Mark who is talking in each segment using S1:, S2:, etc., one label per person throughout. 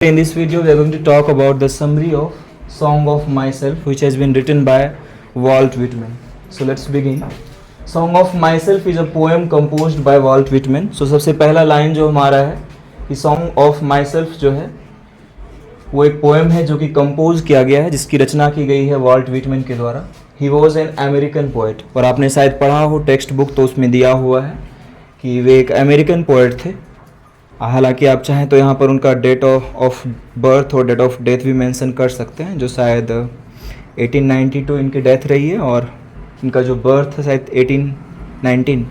S1: In this video, we are going to talk about the summary of Song of Myself, which has been written by Walt Whitman. So let's begin. Song of Myself is a poem composed by Walt Whitman. So सबसे पहला line जो हमारा है कि Song of Myself जो है वो एक पोएम है जो कि कंपोज किया गया है, जिसकी रचना की गई है वॉल्ट विटमैन के द्वारा. He was an American poet. और आपने शायद पढ़ा हो टेक्स्ट बुक, तो उसमें दिया हुआ है कि वे एक अमेरिकन पोएट थे. हालांकि आप चाहें तो यहाँ पर उनका डेट ऑफ बर्थ और डेट ऑफ डेथ भी मेंशन कर सकते हैं, जो शायद 1892 इनकी डेथ रही है और इनका जो बर्थ है शायद 1819.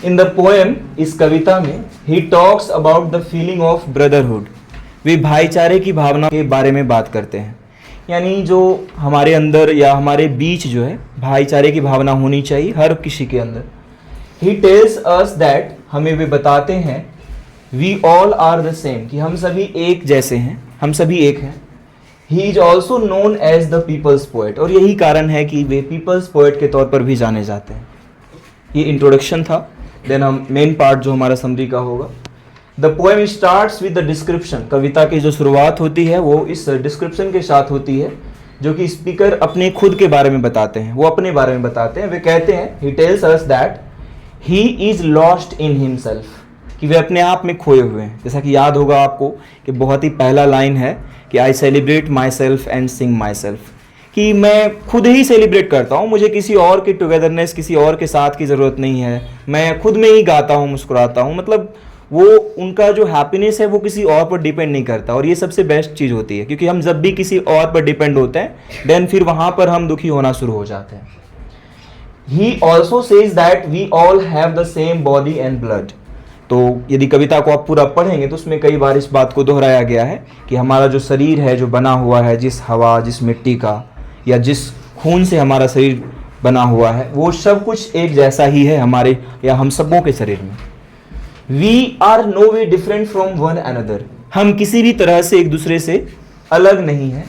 S1: इन द पोएम, इस कविता में, he talks about the feeling of brotherhood. वे भाईचारे की भावना के बारे में बात करते हैं. यानी जो हमारे अंदर या हमारे बीच जो है भाईचारे की भावना होनी चाहिए हर किसी के अंदर. ही टेल्स अस दैट, हमें वे बताते हैं, we all are the same, कि हम सभी एक जैसे हैं, हम सभी एक हैं. He is also known as the people's poet. और यही कारण है कि वे पीपल्स पोएट के तौर पर भी जाने जाते हैं. ये इंट्रोडक्शन था. देन हम मेन पार्ट जो हमारा समरी का होगा. The poem starts with the description. कविता की जो शुरुआत होती है वो इस डिस्क्रिप्शन के साथ होती है, जो कि स्पीकर अपने खुद के बारे में बताते हैं, वो अपने बारे में बताते हैं. वे कहते हैं, he tells us that he is lost in himself, कि वे अपने आप में खोए हुए हैं. जैसा कि याद होगा आपको कि बहुत ही पहला लाइन है कि I celebrate my self and Singh my self, कि मैं खुद ही सेलिब्रेट करता हूँ, मुझे किसी और की टुगेदरनेस, किसी और के साथ की ज़रूरत नहीं है, मैं खुद में ही गाता हूँ, मुस्कुराता हूँ. मतलब वो उनका जो हैप्पीनेस है वो किसी और पर डिपेंड नहीं करता. और ये सबसे बेस्ट चीज़ होती है, क्योंकि हम जब भी किसी और पर डिपेंड होते हैं देन फिर वहाँ पर हम दुखी होना शुरू हो जाते हैं. He also says that we all have the same body and blood. तो यदि कविता को आप पूरा पढ़ेंगे तो उसमें कई बार इस बात को दोहराया गया है कि हमारा जो शरीर है, जो बना हुआ है जिस हवा, जिस मिट्टी का या जिस खून से हमारा शरीर बना हुआ है, वो सब कुछ एक जैसा ही है हमारे या हम सबों के शरीर में. We are no way different from one another. हम किसी भी तरह से एक दूसरे से अलग नहीं है.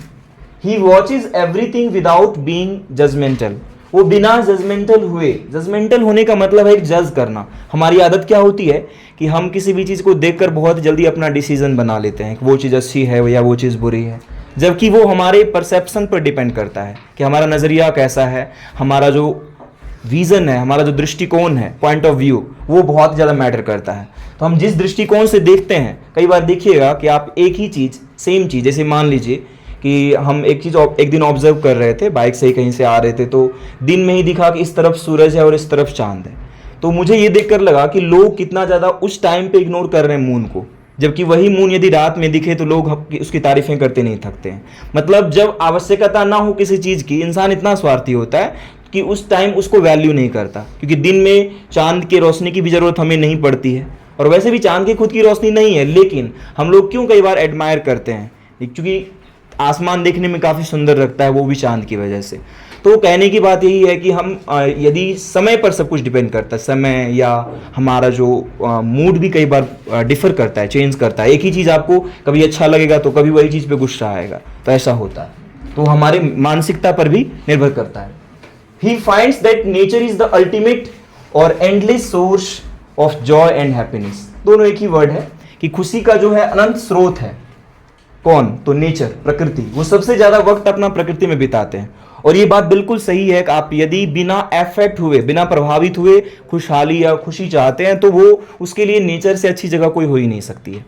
S1: He watches everything without being judgmental. वो बिना जजमेंटल हुए, जजमेंटल होने का मतलब है एक जज करना. हमारी आदत क्या होती है कि हम किसी भी चीज़ को देखकर बहुत जल्दी अपना डिसीजन बना लेते हैं कि वो चीज़ अच्छी है या वो चीज़ बुरी है, जबकि वो हमारे परसेप्शन पर डिपेंड करता है कि हमारा नज़रिया कैसा है, हमारा जो विज़न है, हमारा जो दृष्टिकोण है, पॉइंट ऑफ व्यू, वो बहुत ज़्यादा मैटर करता है. तो हम जिस दृष्टिकोण से देखते हैं, कई बार देखिएगा कि आप एक ही चीज़, सेम चीज़, जैसे मान लीजिए कि हम एक चीज़ एक दिन ऑब्जर्व कर रहे थे, बाइक से ही कहीं से आ रहे थे, तो दिन में ही दिखा कि इस तरफ सूरज है और इस तरफ चांद है. तो मुझे ये देखकर लगा कि लोग कितना ज़्यादा उस टाइम पे इग्नोर कर रहे हैं मून को, जबकि वही मून यदि रात में दिखे तो लोग उसकी तारीफ़ें करते नहीं थकते हैं. मतलब जब आवश्यकता ना हो किसी चीज़ की, इंसान इतना स्वार्थी होता है कि उस टाइम उसको वैल्यू नहीं करता, क्योंकि दिन में चांद की रोशनी की भी ज़रूरत हमें नहीं पड़ती है, और वैसे भी चांद की खुद की रोशनी नहीं है. लेकिन हम लोग क्यों कई बार एडमायर करते हैं, क्योंकि आसमान देखने में काफ़ी सुंदर लगता है, वो भी चांद की वजह से. तो कहने की बात यही है कि हम यदि समय पर सब कुछ डिपेंड करता है, समय या हमारा जो मूड भी कई बार डिफ़र करता है, चेंज करता है. एक ही चीज़ आपको कभी अच्छा लगेगा तो कभी वही चीज़ पे गुस्सा आएगा, तो ऐसा होता है. तो हमारे मानसिकता पर भी निर्भर करता है. He finds that nature is the ultimate और endless source of joy and happiness. दोनों एक ही वर्ड है कि खुशी का जो है अनंत स्रोत है. कौन? तो नेचर, प्रकृति. वो सबसे ज़्यादा वक्त अपना प्रकृति में बिताते हैं. और ये बात बिल्कुल सही है कि आप यदि बिना अफेक्ट हुए, बिना प्रभावित हुए खुशहाली या खुशी चाहते हैं तो वो उसके लिए नेचर से अच्छी जगह कोई हो ही नहीं सकती है.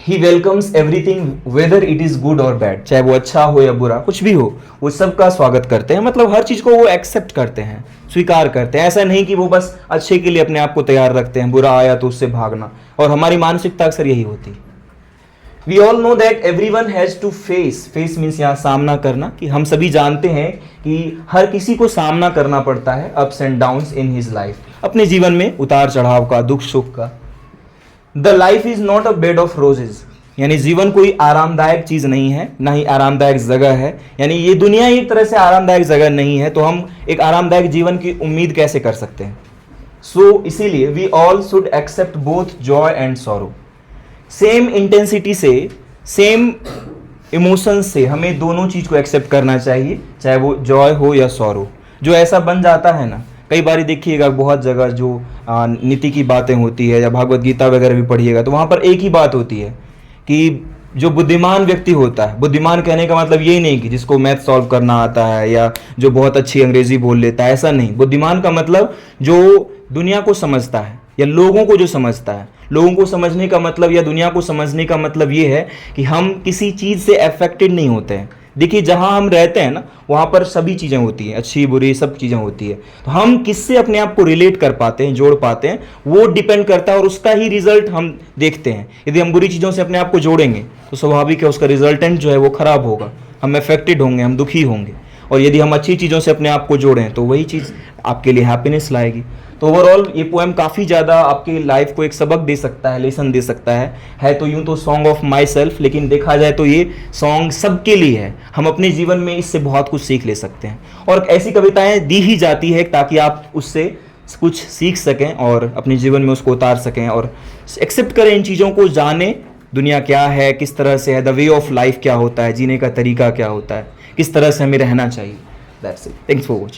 S1: He welcomes everything whether it is good और बैड. चाहे वो अच्छा हो या बुरा, कुछ भी हो, वो सबका स्वागत करते हैं. मतलब हर चीज़ को वो एक्सेप्ट करते हैं, स्वीकार करते हैं. ऐसा नहीं कि वो बस अच्छे के लिए अपने आप को तैयार रखते हैं, बुरा आया तो उससे भागना. और हमारी मानसिकता अक्सर यही होती है. We all know that everyone has to face means यहाँ सामना करना, कि हम सभी जानते हैं कि हर किसी को सामना करना पड़ता है ups and downs in his life, अपने जीवन में उतार चढ़ाव का, दुख सुख का. The life is not a bed of roses. यानी जीवन कोई आरामदायक चीज़ नहीं है, ना ही आरामदायक जगह है. यानी ये दुनिया ही एक तरह से आरामदायक जगह नहीं है, तो हम एक आरामदायक जीवन की उम्मीद कैसे कर सकते हैं. सो इसीलिए we all should accept both joy and sorrow. Same intensity से, सेम इमोशंस से हमें दोनों चीज़ को एक्सेप्ट करना चाहिए, चाहे वो जॉय हो या सॉरो. जो ऐसा बन जाता है ना, कई बार देखिएगा बहुत जगह जो नीति की बातें होती है या भागवत गीता वगैरह भी पढ़िएगा तो वहाँ पर एक ही बात होती है कि जो बुद्धिमान व्यक्ति होता है, बुद्धिमान कहने का मतलब ये नहीं कि जिसको मैथ सॉल्व करना आता है या जो बहुत अच्छी अंग्रेजी बोल लेता है, ऐसा नहीं। बुद्धिमान का मतलब जो दुनिया को समझता है या लोगों को जो समझता है। लोगों को समझने का मतलब या दुनिया को समझने का मतलब ये है कि हम किसी चीज़ से अफेक्टेड नहीं होते हैं। देखिए जहाँ हम रहते हैं ना, वहाँ पर सभी चीज़ें होती हैं, अच्छी बुरी सब चीज़ें होती है। तो हम किससे अपने आप को रिलेट कर पाते हैं, जोड़ पाते हैं, वो डिपेंड करता है और उसका ही रिजल्ट हम देखते हैं। यदि हम बुरी चीज़ों से अपने आप को जोड़ेंगे तो स्वाभाविक है उसका रिजल्टेंट जो है वो खराब होगा, हम अफेक्टेड होंगे, हम दुखी होंगे। और यदि हम अच्छी चीज़ों से अपने आप को जोड़ें तो वही चीज़ आपके लिए हैप्पीनेस लाएगी। तो ओवरऑल ये पोएम काफ़ी ज़्यादा आपकी लाइफ को एक सबक दे सकता है, लेसन दे सकता है तो यूँ तो सॉन्ग ऑफ माई सेल्फ, लेकिन देखा जाए तो ये सॉन्ग सबके लिए है। हम अपने जीवन में इससे बहुत कुछ सीख ले सकते हैं और ऐसी कविताएं दी ही जाती है ताकि आप उससे कुछ सीख सकें और अपने जीवन में उसको उतार सकें और एक्सेप्ट करें, इन चीज़ों को जानें, दुनिया क्या है, किस तरह से है, द वे ऑफ लाइफ क्या होता है, जीने का तरीका क्या होता है, किस तरह से हमें रहना चाहिए। That's it, thanks for watching.